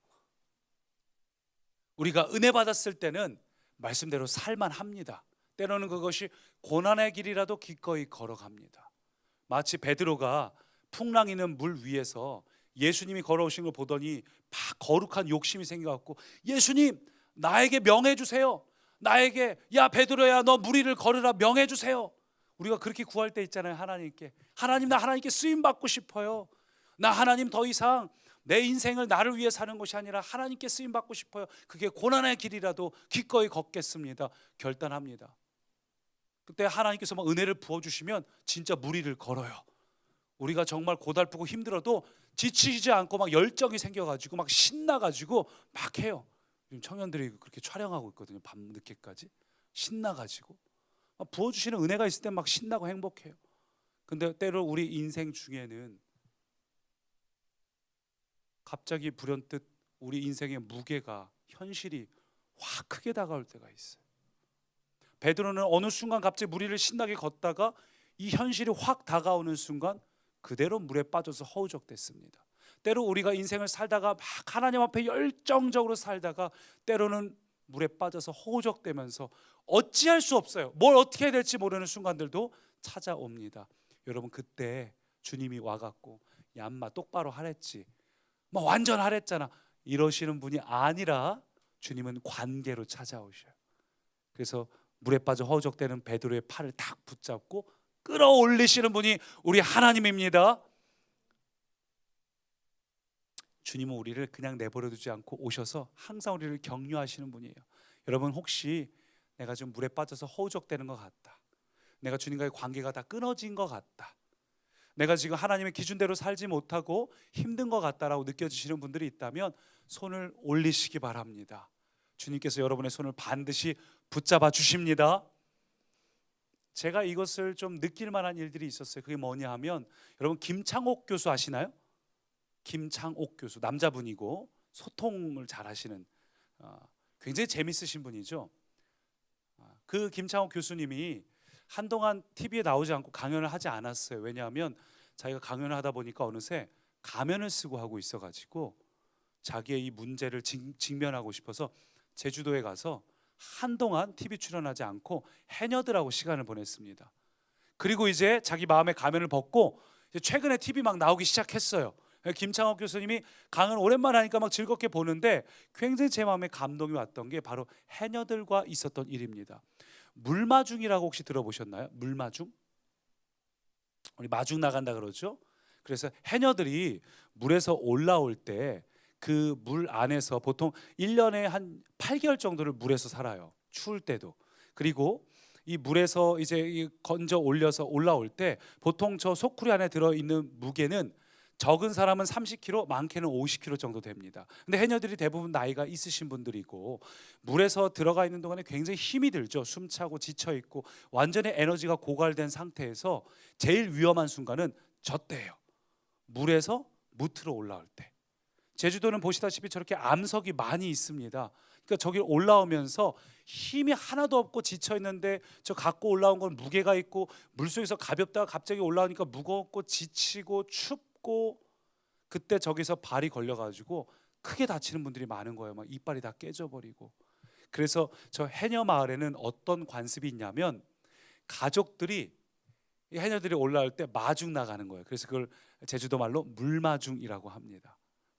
A: 우리가 은혜 받았을 때는 말씀대로 살만합니다. 때로는 그것이 고난의 길이라도 기꺼이 걸어갑니다. 마치 베드로가 풍랑이는 물 위에서 예수님이 걸어오신 걸 보더니 막 거룩한 욕심이 생겨갖고, 예수님 나에게 명해 주세요. 나에게, 야 베드로야 너 물 위를 걸으라, 명해 주세요. 우리가 그렇게 구할 때 있잖아요. 하나님께, 하나님 나 하나님께 쓰임 받고 싶어요. 나 하나님 더 이상 내 인생을 나를 위해 사는 것이 아니라 하나님께 쓰임 받고 싶어요. 그게 고난의 길이라도 기꺼이 걷겠습니다. 결단합니다. 그때 하나님께서 막 은혜를 부어주시면 진짜 물 위를 걸어요. 우리가 정말 고달프고 힘들어도 지치지 않고 막 열정이 생겨가지고 막 신나가지고 막 해요. 지금 청년들이 그렇게 촬영하고 있거든요. 밤 늦게까지 신나가지고 막 부어주시는 은혜가 있을 때 막 신나고 행복해요. 근데 때로 우리 인생 중에는 갑자기 불현듯 우리 인생의 무게가, 현실이 확 크게 다가올 때가 있어요. 베드로는 어느 순간 갑자기 물 위를 신나게 걷다가 이 현실이 확 다가오는 순간 그대로 물에 빠져서 허우적댔습니다. 때로 우리가 인생을 살다가 막 하나님 앞에 열정적으로 살다가 때로는 물에 빠져서 허우적대면서 어찌할 수 없어요. 뭘 어떻게 해야 될지 모르는 순간들도 찾아옵니다. 여러분 그때 주님이 와갖고 야 인마 똑바로 하랬지, 뭐 완전 하랬잖아 이러시는 분이 아니라 주님은 관계로 찾아오셔요. 그래서 물에 빠져 허우적대는 베드로의 팔을 탁 붙잡고 끌어올리시는 분이 우리 하나님입니다. 주님은 우리를 그냥 내버려 두지 않고 오셔서 항상 우리를 격려하시는 분이에요. 여러분 혹시 내가 좀 물에 빠져서 허우적대는 것 같다, 내가 주님과의 관계가 다 끊어진 것 같다, 내가 지금 하나님의 기준대로 살지 못하고 힘든 것 같다라고 느껴지시는 분들이 있다면 손을 올리시기 바랍니다. 주님께서 여러분의 손을 반드시 붙잡아 주십니다. 제가 이것을 좀 느낄 만한 일들이 있었어요. 그게 뭐냐 하면, 여러분 김창옥 교수 아시나요? 김창옥 교수, 남자분이고 소통을 잘 하시는 굉장히 재밌으신 분이죠. 그 김창옥 교수님이 한동안 TV에 나오지 않고 강연을 하지 않았어요. 왜냐하면 자기가 강연을 하다 보니까 어느새 가면을 쓰고 하고 있어가지고 자기의 이 문제를 직면하고 싶어서 제주도에 가서 한동안 TV 출연하지 않고 해녀들하고 시간을 보냈습니다. 그리고 이제 자기 마음의 가면을 벗고 이제 최근에 TV 막 나오기 시작했어요. 김창옥 교수님이 강연 오랜만에 하니까 막 즐겁게 보는데 굉장히 제 마음에 감동이 왔던 게 바로 해녀들과 있었던 일입니다. 물마중이라고 혹시 들어보셨나요? 물마중? 우리 마중 나간다 그러죠. 그래서 해녀들이 물에서 올라올 때 그 물 안에서 보통 1년에 한 8개월 정도를 물에서 살아요. 추울 때도. 그리고 이 물에서 이제 건져 올려서 올라올 때 보통 저 소쿠리 안에 들어있는 무게는 적은 사람은 30kg, 많게는 50kg 정도 됩니다. 근데 해녀들이 대부분 나이가 있으신 분들이고 물에서 들어가 있는 동안에 굉장히 힘이 들죠. 숨차고 지쳐 있고 완전히 에너지가 고갈된 상태에서 제일 위험한 순간은 저때예요. 물에서 무트로 올라올 때. 제주도는 보시다시피 저렇게 암석이 많이 있습니다. 그러니까 저기 올라오면서 힘이 하나도 없고 지쳐 있는데 저 갖고 올라온 건 무게가 있고 물속에서 가볍다가 갑자기 올라오니까 무겁고 지치고 춥고, 그때 저기서 발이 걸려가지고 크게 다치는 분들이 많은 거예요. 막 이빨이 다 깨져버리고. 그래서 저 해녀 마을에는 어떤 관습이 있냐면 가족들이, 이 해녀들이 올라올 때 마중 나가는 거예요. 그래서 그걸 제주도 말로 물마중이라고 합니다.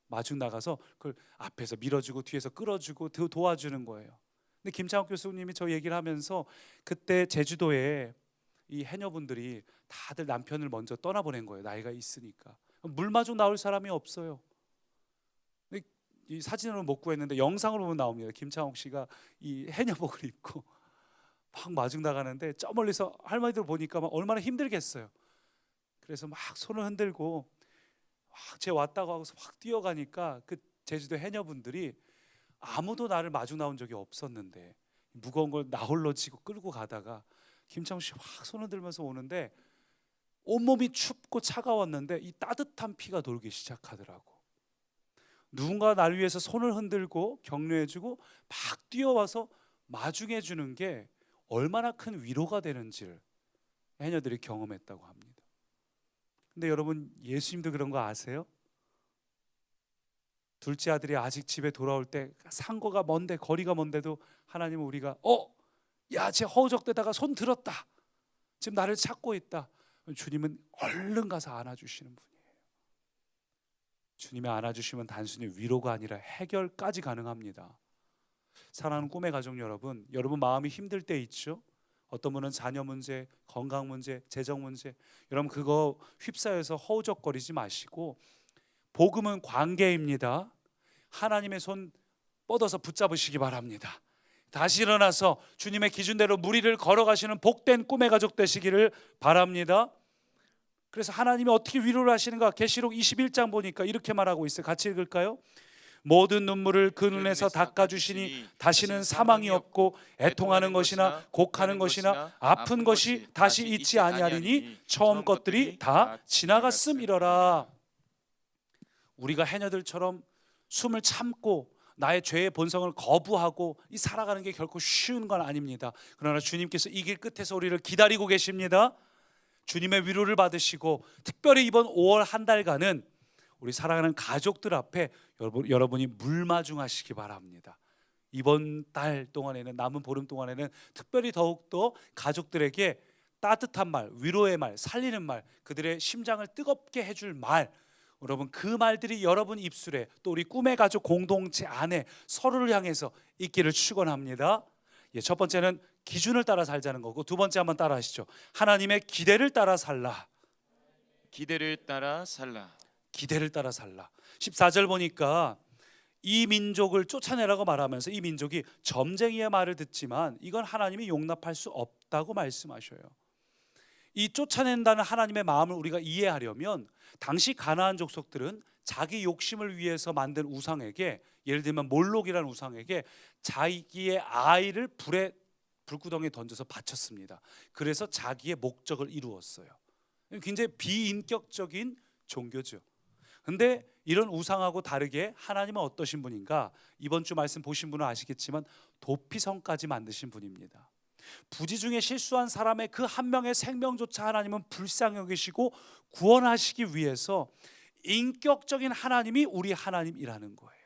A: 마중 나가서 그걸 앞에서 밀어주고 뒤에서 끌어주고 도와주는 거예요. 근데 김창옥 교수님이 저 얘기를 하면서 그때 제주도에 이 해녀분들이 다들 남편을 먼저 떠나보낸 거예요. 나이가 있으니까. 물마중 나올 사람이 없어요. 근데 이 사진으로 못 구했는데 영상으로 보면 나옵니다. 김창옥 씨가 이 해녀복을 입고 막 마중 나가는데 저 멀리서 할머니들 보니까 막 얼마나 힘들겠어요. 그래서 막 손을 흔들고 제 왔다고 하고서 확 뛰어가니까 그 제주도 해녀분들이 아무도 나를 마주 나온 적이 없었는데 무거운 걸 나 홀로 지고 끌고 가다가 김창훈 씨 확 손을 들면서 오는데 온몸이 춥고 차가웠는데 이 따뜻한 피가 돌기 시작하더라고. 누군가 날 위해서 손을 흔들고 격려해주고 막 뛰어와서 마중해주는 게 얼마나 큰 위로가 되는지를 해녀들이 경험했다고 합니다. 근데 여러분, 예수님도 그런 거 아세요? 둘째 아들이 아직 집에 돌아올 때 상거가 먼데, 거리가 먼데도 하나님은 우리가 야, 쟤 허우적대다가 손 들었다, 지금 나를 찾고 있다, 주님은 얼른 가서 안아주시는 분이에요. 주님이 안아주시면 단순히 위로가 아니라 해결까지 가능합니다. 사랑하는 꿈의 가족 여러분, 여러분 마음이 힘들 때 있죠? 어떤 분은 자녀 문제, 건강 문제, 재정 문제, 여러분 그거 휩싸여서 허우적거리지 마시고 복음은 관계입니다. 하나님의 손 뻗어서 붙잡으시기 바랍니다. 다시 일어나서 주님의 기준대로 무리를 걸어가시는 복된 꿈의 가족 되시기를 바랍니다. 그래서 하나님이 어떻게 위로를 하시는가? 계시록 21장 보니까 이렇게 말하고 있어요. 같이 읽을까요? 모든 눈물을 그 눈에서 닦아주시니 다시는 사망이 없고 애통하는 것이나 곡하는 것이나 아픈 것이 다시 있지 아니하리니 처음 것들이 다 지나갔음이러라. 우리가 해녀들처럼 숨을 참고 나의 죄의 본성을 거부하고 이 살아가는 게 결코 쉬운 건 아닙니다. 그러나 주님께서 이 길 끝에서 우리를 기다리고 계십니다. 주님의 위로를 받으시고 특별히 이번 5월 한 달간은 우리 사랑하는 가족들 앞에 여러분이 물마중하시기 바랍니다. 이번 달 동안에는, 남은 보름 동안에는 특별히 더욱더 가족들에게 따뜻한 말, 위로의 말, 살리는 말, 그들의 심장을 뜨겁게 해줄 말, 여러분 그 말들이 여러분 입술에, 또 우리 꿈의 가족 공동체 안에 서로를 향해서 있기를 축원합니다. 첫 번째는 기준을 따라 살자는 거고, 두 번째 한번 따라 하시죠. 하나님의 기대를 따라 살라.
B: 기대를 따라 살라.
A: 기대를 따라 살라. 14절 보니까 이 민족을 쫓아내라고 말하면서 이 민족이 점쟁이의 말을 듣지만 이건 하나님이 용납할 수 없다고 말씀하셔요. 이 쫓아낸다는 하나님의 마음을 우리가 이해하려면 당시 가나안 족속들은 자기 욕심을 위해서 만든 우상에게, 예를 들면 몰록이라는 우상에게 자기의 아이를 불구덩이에 던져서 바쳤습니다. 그래서 자기의 목적을 이루었어요. 굉장히 비인격적인 종교죠. 근데 이런 우상하고 다르게 하나님은 어떠신 분인가? 이번 주 말씀 보신 분은 아시겠지만 도피성까지 만드신 분입니다. 부지 중에 실수한 사람의 그 한 명의 생명조차 하나님은 불쌍히 여기시고 구원하시기 위해서 인격적인 하나님이 우리 하나님이라는 거예요.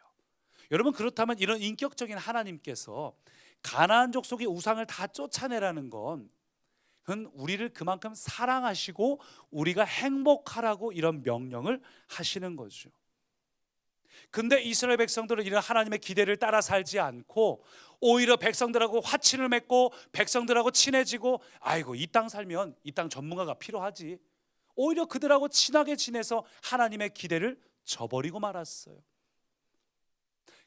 A: 여러분, 그렇다면 이런 인격적인 하나님께서 가나안 족속의 우상을 다 쫓아내라는 건 우리를 그만큼 사랑하시고 우리가 행복하라고 이런 명령을 하시는 거죠. 근데 이스라엘 백성들은 이런 하나님의 기대를 따라 살지 않고 오히려 백성들하고 화친을 맺고 백성들하고 친해지고, 아이고 이 땅 살면 이 땅 전문가가 필요하지, 오히려 그들하고 친하게 지내서 하나님의 기대를 저버리고 말았어요.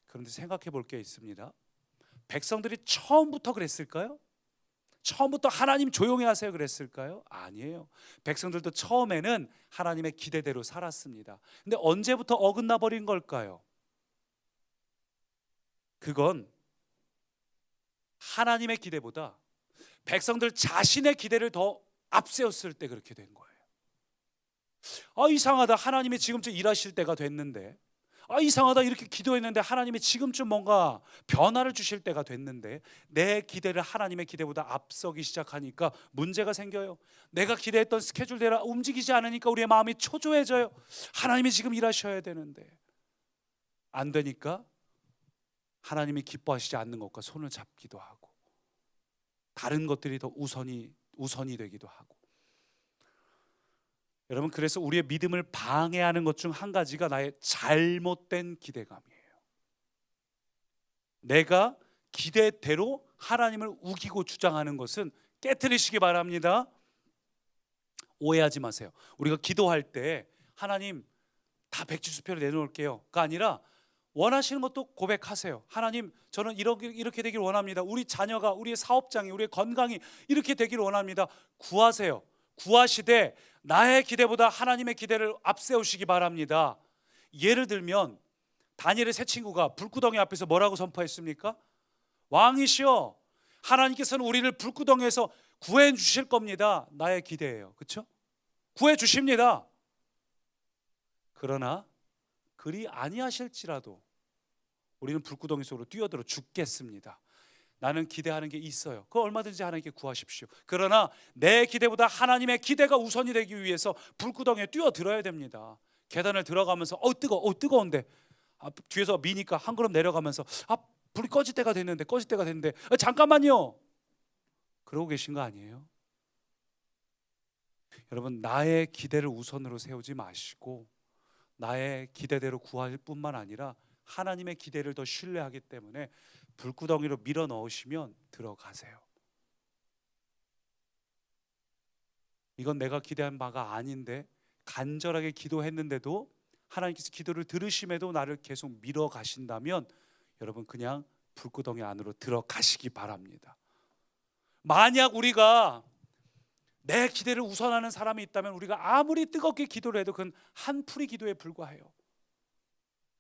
A: 그런데 생각해 볼 게 있습니다. 백성들이 처음부터 그랬을까요? 처음부터 하나님 조용히 하세요 그랬을까요? 아니에요. 백성들도 처음에는 하나님의 기대대로 살았습니다. 근데 언제부터 어긋나 버린 걸까요? 그건 하나님의 기대보다 백성들 자신의 기대를 더 앞세웠을 때 그렇게 된 거예요. 이상하다, 하나님이 지금쯤 일하실 때가 됐는데, 이상하다, 이렇게 기도했는데 하나님이 지금쯤 뭔가 변화를 주실 때가 됐는데 내 기대를 하나님의 기대보다 앞서기 시작하니까 문제가 생겨요. 내가 기대했던 스케줄대로 움직이지 않으니까 우리의 마음이 초조해져요. 하나님이 지금 일하셔야 되는데 안 되니까 하나님이 기뻐하시지 않는 것과 손을 잡기도 하고 다른 것들이 더 우선이 되기도 하고. 여러분, 그래서 우리의 믿음을 방해하는 것 중 한 가지가 나의 잘못된 기대감이에요. 내가 기대대로 하나님을 우기고 주장하는 것은 깨트리시기 바랍니다. 오해하지 마세요. 우리가 기도할 때 하나님 다 백지수표로 내놓을게요가 아니라 원하시는 것도 고백하세요. 하나님, 저는 이렇게 되길 원합니다. 우리 자녀가, 우리의 사업장이, 우리의 건강이 이렇게 되길 원합니다. 구하세요. 구하시되 나의 기대보다 하나님의 기대를 앞세우시기 바랍니다. 예를 들면 다니엘의 세 친구가 불구덩이 앞에서 뭐라고 선포했습니까? 왕이시여, 하나님께서는 우리를 불구덩이에서 구해 주실 겁니다. 나의 기대예요. 그렇죠? 구해 주십니다. 그러나 그리 아니하실지라도 우리는 불구덩이 속으로 뛰어들어 죽겠습니다. 나는 기대하는 게 있어요. 그거 얼마든지 하나님께 구하십시오. 그러나 내 기대보다 하나님의 기대가 우선이 되기 위해서 불구덩이에 뛰어들어야 됩니다. 계단을 들어가면서 뜨거운데 뒤에서 미니까 한 걸음 내려가면서 불이 꺼질 때가 됐는데 잠깐만요. 그러고 계신 거 아니에요? 여러분, 나의 기대를 우선으로 세우지 마시고 나의 기대대로 구할 뿐만 아니라 하나님의 기대를 더 신뢰하기 때문에 불구덩이로 밀어 넣으시면 들어가세요. 이건 내가 기대한 바가 아닌데 간절하게 기도했는데도 하나님께서 기도를 들으심에도 나를 계속 밀어 가신다면 여러분, 그냥 불구덩이 안으로 들어가시기 바랍니다. 만약 우리가 내 기대를 우선하는 사람이 있다면 우리가 아무리 뜨겁게 기도를 해도 그건 한풀이 기도에 불과해요.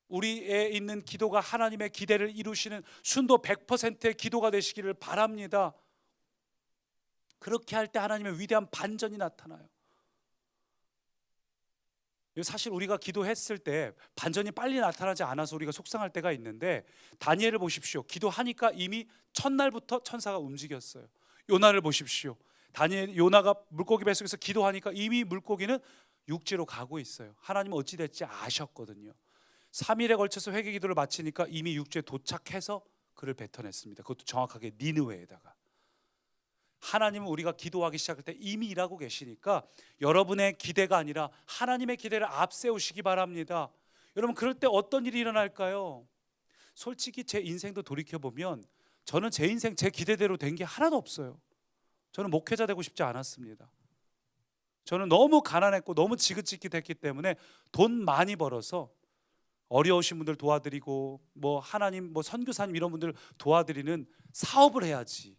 A: 우리에 있는 기도가 하나님의 기대를 이루시는 순도 100%의 기도가 되시기를 바랍니다. 그렇게 할 때 하나님의 위대한 반전이 나타나요. 사실 우리가 기도했을 때 반전이 빨리 나타나지 않아서 우리가 속상할 때가 있는데, 다니엘을 보십시오. 기도하니까 이미 첫날부터 천사가 움직였어요. 요나를 보십시오. 요나가 물고기 뱃속에서 기도하니까 이미 물고기는 육지로 가고 있어요. 하나님은 어찌 될지 아셨거든요. 3일에 걸쳐서 회개 기도를 마치니까 이미 육지에 도착해서 그를 뱉어냈습니다. 그것도 정확하게 니느웨에다가. 하나님은 우리가 기도하기 시작할 때 이미 일하고 계시니까 여러분의 기대가 아니라 하나님의 기대를 앞세우시기 바랍니다. 여러분, 그럴 때 어떤 일이 일어날까요? 솔직히 제 인생도 돌이켜보면 저는 제 인생 제 기대대로 된 게 하나도 없어요. 저는 목회자 되고 싶지 않았습니다. 저는 너무 가난했고 너무 지긋지긋했기 때문에 돈 많이 벌어서 어려우신 분들 도와드리고 하나님 선교사님 이런 분들 도와드리는 사업을 해야지.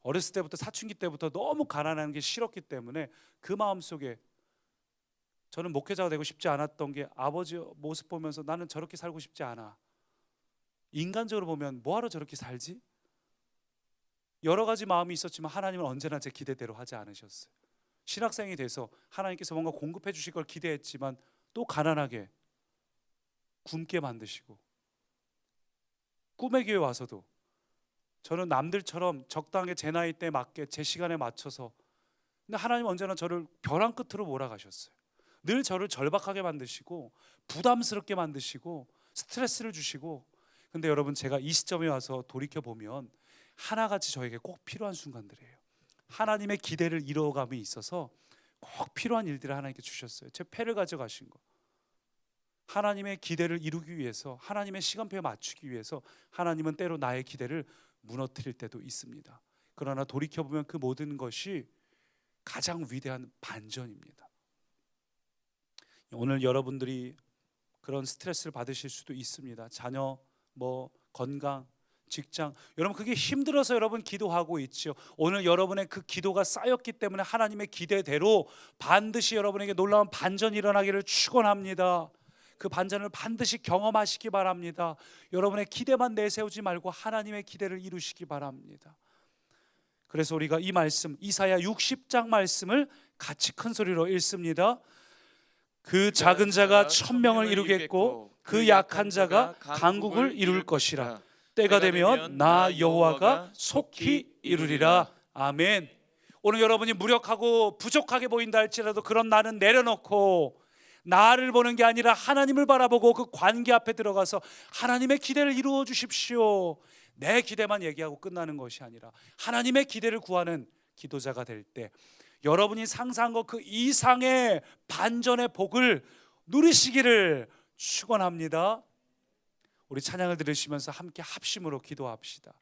A: 어렸을 때부터 사춘기 때부터 너무 가난한 게 싫었기 때문에 그 마음속에 저는 목회자가 되고 싶지 않았던 게 아버지 모습 보면서 나는 저렇게 살고 싶지 않아. 인간적으로 보면 뭐하러 저렇게 살지? 여러 가지 마음이 있었지만 하나님은 언제나 제 기대대로 하지 않으셨어요. 신학생이 돼서 하나님께서 뭔가 공급해 주실 걸 기대했지만 또 가난하게 굶게 만드시고, 꿈의 교회 와서도 저는 남들처럼 적당하게 제 나이 때 맞게 제 시간에 맞춰서, 근데 하나님은 언제나 저를 벼랑 끝으로 몰아가셨어요. 늘 저를 절박하게 만드시고 부담스럽게 만드시고 스트레스를 주시고. 근데 여러분, 제가 이 시점에 와서 돌이켜보면 하나같이 저에게 꼭 필요한 순간들이에요. 하나님의 기대를 이루어감에 있어서 꼭 필요한 일들을 하나님께 주셨어요. 제 패를 가져가신 거, 하나님의 기대를 이루기 위해서, 하나님의 시간표에 맞추기 위해서 하나님은 때로 나의 기대를 무너뜨릴 때도 있습니다. 그러나 돌이켜보면 그 모든 것이 가장 위대한 반전입니다. 오늘 여러분들이 그런 스트레스를 받으실 수도 있습니다. 자녀, 건강, 직장, 여러분 그게 힘들어서 여러분 기도하고 있죠. 오늘 여러분의 그 기도가 쌓였기 때문에 하나님의 기대대로 반드시 여러분에게 놀라운 반전이 일어나기를 축원합니다. 그 반전을 반드시 경험하시기 바랍니다. 여러분의 기대만 내세우지 말고 하나님의 기대를 이루시기 바랍니다. 그래서 우리가 이 말씀, 이사야 60장 말씀을 같이 큰 소리로 읽습니다. 그 작은 자가 천명을 이루겠고 그 약한 자가 강국을 이룰 것이라. 때가 되면 나 여호와가 속히 이루리라. 아멘. 오늘 여러분이 무력하고 부족하게 보인다 할지라도 그런 나는 내려놓고 나를 보는 게 아니라 하나님을 바라보고 그 관계 앞에 들어가서 하나님의 기대를 이루어 주십시오. 내 기대만 얘기하고 끝나는 것이 아니라 하나님의 기대를 구하는 기도자가 될 때 여러분이 상상한 것 그 이상의 반전의 복을 누리시기를 축원합니다. 우리 찬양을 들으시면서 함께 합심으로 기도합시다.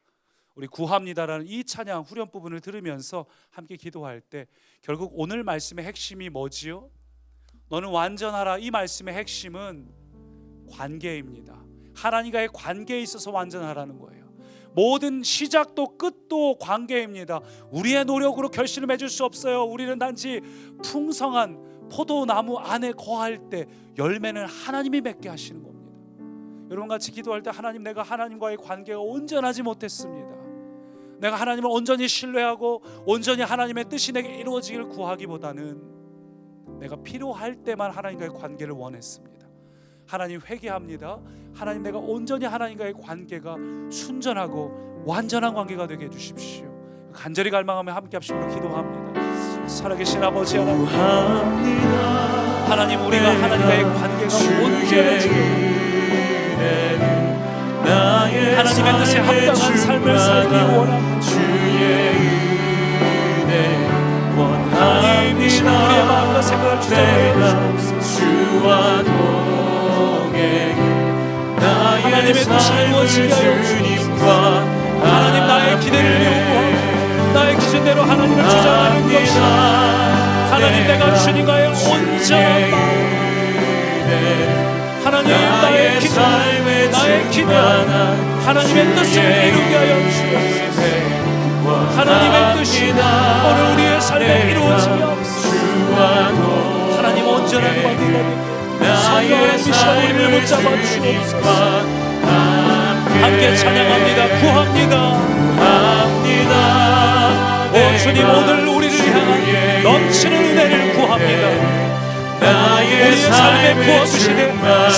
A: 우리 구합니다라는 이 찬양 후렴 부분을 들으면서 함께 기도할 때 결국 오늘 말씀의 핵심이 뭐지요? 너는 완전하라. 이 말씀의 핵심은 관계입니다. 하나님과의 관계에 있어서 완전하라는 거예요. 모든 시작도 끝도 관계입니다. 우리의 노력으로 결실을 맺을 수 없어요. 우리는 단지 풍성한 포도나무 안에 거할 때 열매는 하나님이 맺게 하시는 겁니다. 여러분 같이 기도할 때 하나님, 내가 하나님과의 관계가 온전하지 못했습니다. 내가 하나님을 온전히 신뢰하고 온전히 하나님의 뜻이 내게 이루어지기를 구하기보다는 내가 필요할 때만 하나님과의 관계를 원했습니다. 하나님, 회개합니다. 하나님, 내가 온전히 하나님과의 관계가 순전하고 완전한 관계가 되게 해주십시오. 간절히 갈망하며 함께 합심으로 기도합니다. 살아계신 아버지 하나님, 하나님, 우리가 하나님과의 관계가 온전해지게 하나님의 뜻에 합당한 삶을 살기 원합니다. 하나님, 이 시간 우리의 마음과 생각을 주장하여 주옵소서. 하나님의 뜻이 이루어지게 하여 주옵소서. 하나님, 나의 기대를 요구하고 나의 기준대로 하나님을 주장하는 것이 하나님, 내가 주님과의 온전한 마음, 하나님, 나의 기준, 나의 기대, 하나님의 뜻을 이루게 하여 주옵소서. 하나님의 뜻이 오늘 우리의 삶에 이루어지게 하옵소서. 하나님, 온전한 관계가 되고 성령의 미션 우리를 붙잡아 주옵소서. 함께 찬양합니다. 구합니다. 오 주님, 오늘 우리를 향한 넘치는 은혜를 구합니다. 우리의 삶에 부어주시되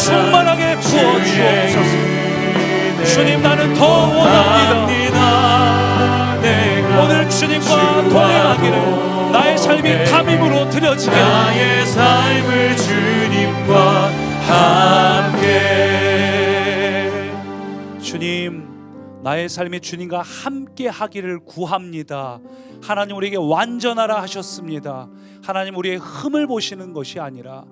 A: 충만하게 부어주옵소서. 주님, 나는 더 원합니다. 오늘 주님과 동행하기를 나의 삶이 탐임으로 드려지게
C: 나의 삶을 주님과 함께.
A: 주님, 나의 삶이 주님과 함께 하기를 구합니다. 하나님, 우리에게 완전하라 하셨습니다. 하나님, 우리의 흠을 보시는 것이 아니라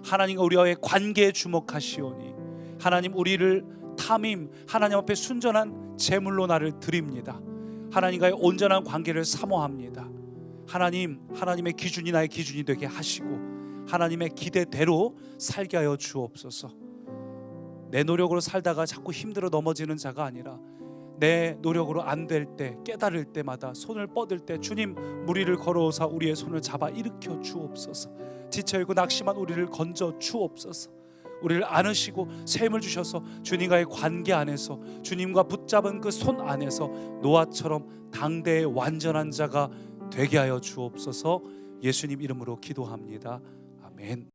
A: 하나님과 우리와의 관계에 주목하시오니 하나님, 우리를 탐임, 하나님 앞에 순전한 제물로 나를 드립니다. 하나님과의 온전한 관계를 사모합니다. 하나님, 하나님의 기준이 나의 기준이 되게 하시고 하나님의 기대대로 살게 하여 주옵소서. 내 노력으로 살다가 자꾸 힘들어 넘어지는 자가 아니라 내 노력으로 안 될 때, 깨달을 때마다 손을 뻗을 때 주님, 무리를 걸어오사 우리의 손을 잡아 일으켜 주옵소서. 지쳐있고 낙심한 우리를 건져 주옵소서. 우리를 안으시고 새 힘을 주셔서 주님과의 관계 안에서, 주님과 붙잡은 그 손 안에서 노아처럼 당대의 완전한 자가 되게 하여 주옵소서. 예수님 이름으로 기도합니다. 아멘.